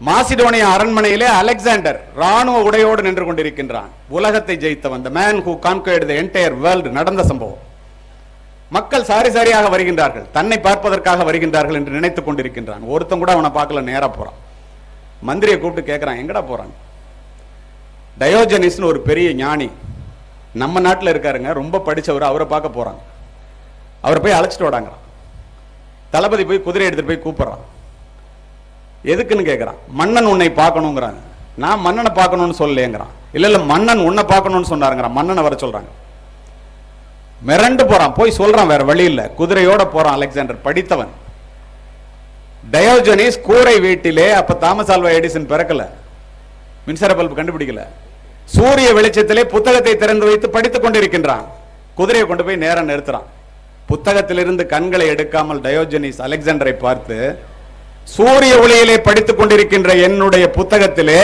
Macedonia அரண்மனையிலே Alexander ராணுவ உடையோடு நின்று கொண்டிருக்கின்றான். உலகத்தை ஜெயித்தவன், the man who conquered the entire world, நடந்த சம்பவம். மக்கள் சாரி சாரியாக வருகின்றார்கள், தன்னை பார்ப்பதற்காக வருகின்றார்கள் என்று நினைத்துக் கொண்டிருக்கின்றான். ஒருத்தன் கூட அவனை பார்க்கல, நேரா போறான். மந்திரியை கூப்பிட்டு கேட்கிறான், எங்கடா போறான்? டயோஜனிஸ்னு ஒரு பெரிய ஞானி நம்ம நாட்டில் இருக்காருங்க, ரொம்ப படிச்சவர், அவரை பார்க்க போறாங்க. அவரை போய் அழைச்சிட்டு வராங்கிறான். தளபதி போய் குதிரை எடுத்துட்டு போய் கூப்பிடுறான். எதுக்குன்னு கேட்கிறான். மன்னன் உன்னை பார்க்கணுங்கிறாங்க. நான் மன்னனை பார்க்கணும்னு சொல்லலேங்கிறான். இல்ல இல்ல மன்னன் உன்னை பார்க்கணும்னு சொன்னாருங்கிறான். மன்னனை வர சொல்றாங்க. மிரண்டு போறான், போய் சொல்றான், வேற வழி இல்ல. குதிரையோட போறான் அலெக்சாண்டர், படித்தவன். டயோஜனிஸ் கூரை வீட்டிலே, அப்ப தாமஸ் ஆல்வா எடிசன் பிறக்கல, மின்சார பல்பு கண்டுபிடிக்கல, சூரிய வெளிச்சத்திலே புத்தகத்தை திறந்து வைத்து படித்துக் கொண்டிருக்கின்றான். குதிரையை கொண்டு போய் நேரம் நிறுத்துறான். புத்தகத்திலிருந்து கண்களை எடுக்காமல் டயோஜனிஸ் அலெக்சாண்டரை பார்த்து, சூரிய ஒளியிலே படித்துக் கொண்டிருக்கின்ற என்னுடைய புத்தகத்திலே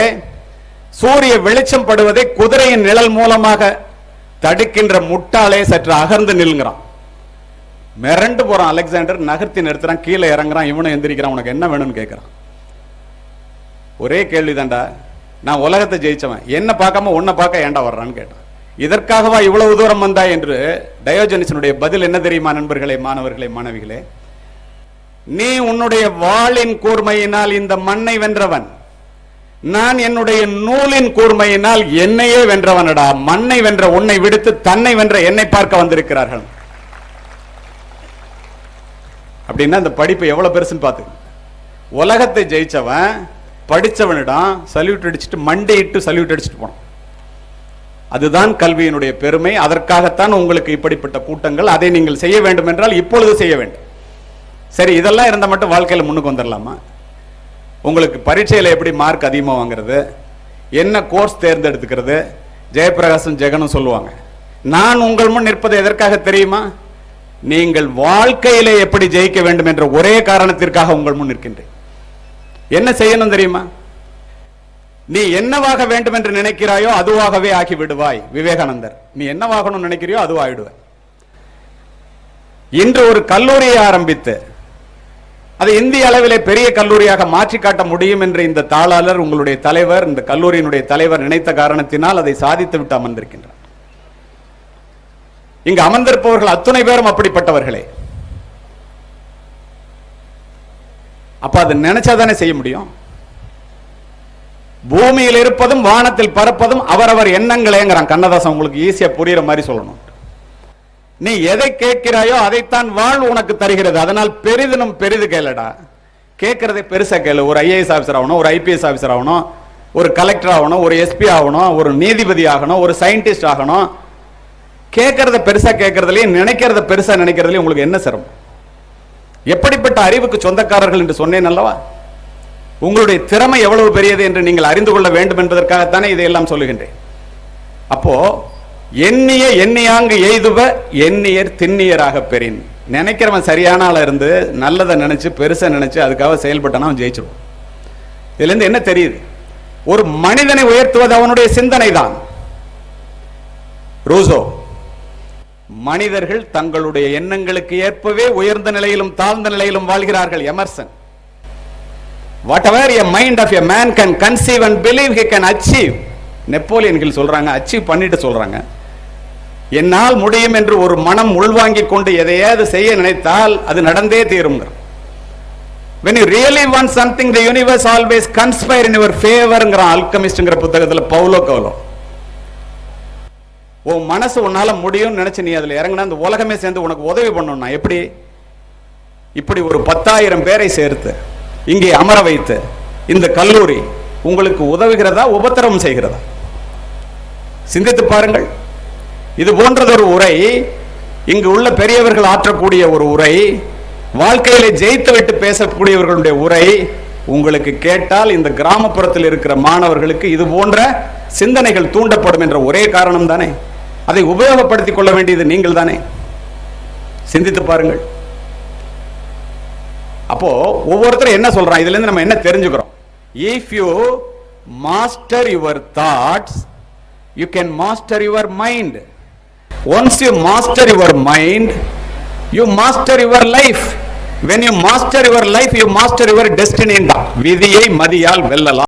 சூரிய வெளிச்சம் படுவதை குதிரையின் நிழல் மூலமாக தடுக்கின்ற முட்டாளே, சற்று அகர்ந்து நில்லுங்கிறான். மிரண்டு போறான் அலெக்சாண்டர், நகர்த்தி நிறுத்துறான், கீழே இறங்குறான். இவனும் எந்திரிக்கிறான். உனக்கு என்ன வேணும்னு கேட்கிறான். ஒரே கேள்விதான்டா, நான் உலகத்தை ஜெயிச்சவன், என்ன பார்க்காம உன்னை பார்க்க ஏண்டா வர்றான்னு கேட்டான். இதற்காகவா இவ்வளவு தூரம் வந்தா என்று டயோஜனிசனுடைய பதில் என்ன தெரியுமா நண்பர்களே, மாணவர்களே, மாணவிகளே? நீ உன்னுடைய வாளின் கூர்மையினால் இந்த மண்ணை வென்றவன், நான் என்னுடைய நூலின் கூர்மையினால் என்னையே வென்றவனடா. மண்ணை வென்ற உன்னை விடுத்து தன்னை வென்ற என்னை பார்க்க வந்திருக்கிறார்கள். அப்படின்னா இந்த படிப்பு எவ்வளவு பெருசுன்னு பார்த்து, உலகத்தை ஜெயிச்சவன் படிச்சவனிடம் சல்யூட் அடிச்சுட்டு, மண்டையிட்டு சல்யூட் அடிச்சுட்டு போனான். அதுதான் கல்வியினுடைய பெருமை. அதற்காகத்தான் உங்களுக்கு இப்படிப்பட்ட கூட்டங்கள். அதை நீங்கள் செய்ய வேண்டும் என்றால் இப்பொழுது செய்ய வேண்டும். சரி, இதெல்லாம் இருந்தால் மட்டும் வாழ்க்கையில் முன்னுக்கு வந்துடலாமா? உங்களுக்கு பரீட்சையில் எப்படி மார்க் அதிகமாக வாங்குறது, என்ன கோர்ஸ் தேர்ந்தெடுத்துக்கிறது, ஜெயபிரகாசம் ஜெகனும் சொல்லுவாங்க. நான் உங்கள் முன் நிற்பது எதற்காக தெரியுமா? நீங்கள் வாழ்க்கையிலே எப்படி ஜெயிக்க வேண்டும் என்ற ஒரே காரணத்திற்காக உங்கள் முன் நிற்கின்றேன். என்ன செய்யணும் தெரியுமா? நீ என்னவாக வேண்டும் என்று நினைக்கிறாயோ அதுவாகவே ஆகி விடுவாய். விவேகானந்தர், நீ என்னவாகணும் நினைக்கிறியோ அதுவாகிடுவாய். இன்று ஒரு கல்லூரியை ஆரம்பித்து அதை இந்திய அளவிலே பெரிய கல்லூரியாக மாற்றி காட்ட முடியும் என்று இந்த தாளாளர், உங்களுடைய தலைவர், இந்த கல்லூரியினுடைய தலைவர் நினைத்த காரணத்தினால் அதை சாதித்து விட்டு அமர்ந்திருக்கின்றார். இங்கு அமர்ந்திருப்பவர்கள் அத்துணை பேரும் அப்படிப்பட்டவர்களே. அப்ப அது நினைச்சாதானே செய்ய முடியும். பூமியில் இருப்பதும் வானத்தில் பறப்பதும் அவரவர் எண்ணங்களேங்கிறான் கண்ணதாசன். உங்களுக்கு ஈஸியா புரியுற மாதிரி சொல்லணும். நீ எதை கேட்கிறாயோ அதைத்தான் வாழ் உனக்கு தருகிறது. அதனால் பெரிதினும் பெரிது கேளடா. கேட்கறதை பெருசா கேளு. ஒரு ஐஏஎஸ் ஆபிசர் ஆகணும், ஒரு ஐபிஎஸ் ஆபிசர் ஆகணும், ஒரு கலெக்டர் ஆகணும், ஒரு எஸ்பி ஆகணும், ஒரு நீதிபதி ஆகணும், ஒரு சயின்டிஸ்ட் ஆகணும். கேட்கறத பெருசா கேட்கறதுலயும் நினைக்கிறத பெருசா நினைக்கிறதுலயும் உங்களுக்கு என்ன சிரமம்? எப்படிப்பட்ட அறிவுக்கு சொந்தக்காரர்கள் என்று சொன்னேன் அல்லவா? உங்களுடைய திறமை எவ்வளவு பெரியது என்று நீங்கள் அறிந்து கொள்ள வேண்டும் என்பதற்காகத்தானே இதையெல்லாம் சொல்லுகின்றேன். அப்போ எண்ணிய எண்ணியாங்கு எய்துவ எண்ணியர் திண்ணியராக பெறின். நினைக்கிறவன் சரியான ஆளா இருந்து நல்லதை நினைச்சு பெருசா நினைச்சு அதுக்காக செயல்பட்டான அவன் ஜெயிச்சிருவான். இதுல இருந்து என்ன தெரியுது? ஒரு மனிதனை உயர்த்துவது அவனுடைய சிந்தனை தான். ரூசோ, மனிதர்கள் தங்களுடைய எண்ணங்களுக்கு ஏற்பவே உயர்ந்த நிலையிலும் தாழ்ந்த நிலையிலும் வாழ்கிறார்கள். Emerson, whatever a mind of a man can conceive and believe he can achieve. Napoleon Hill சொல்றாங்க, அச்சீவ் பண்ணிட்டு சொல்றாங்க, என்னால் முடியும் என்று ஒரு மனம் உள்வாங்கிக் கொண்டு எதையாவது செய்ய நினைத்தால் அது நடந்தே தீரும். when you really want something the universe always conspire in your favor ங்கற ஆல்கெமிஸ்ட்ங்கற புத்தகத்துல பவுலோ கவுலோ. உன் மனசு உன்னால முடியும்னு நினைச்சு நீ அதுல இறங்கினா அந்த உலகமே சேர்ந்து உனக்கு உதவி பண்ணணும்னா எப்படி? இப்படி ஒரு 10,000 பேரை சேர்த்து இங்கே அமர வைத்து இந்த கல்லூரி உங்களுக்கு உதவுகிறதா உபத்திரவம் செய்கிறதா? சிந்தித்து பாருங்கள். இது போன்றதொரு உரை, இங்கு உள்ள பெரியவர்கள் ஆற்றக்கூடிய ஒரு உரை, வாழ்க்கையிலே ஜெயித்து விட்டு பேசக்கூடியவர்களுடைய உரை உங்களுக்கு கேட்டால் இந்த கிராமப்புறத்தில் இருக்கிற மாணவர்களுக்கு இது போன்ற சிந்தனைகள் தூண்டப்படும் என்ற ஒரே காரணம் தானே. அதை உபயோகப்படுத்திக் கொள்ள வேண்டியது நீங்கள் தானே. சிந்தித்து பாருங்கள். அப்போ ஒவ்வொருத்தரும் என்ன சொல்றான், இதுல இருந்து நம்ம என்ன தெரிஞ்சுக்கிறோம்? if you master your thoughts you can master your mind. once you master your mind you master your life. when you master your life, you master your destiny. விதியை மதியால் வெல்லலாம்.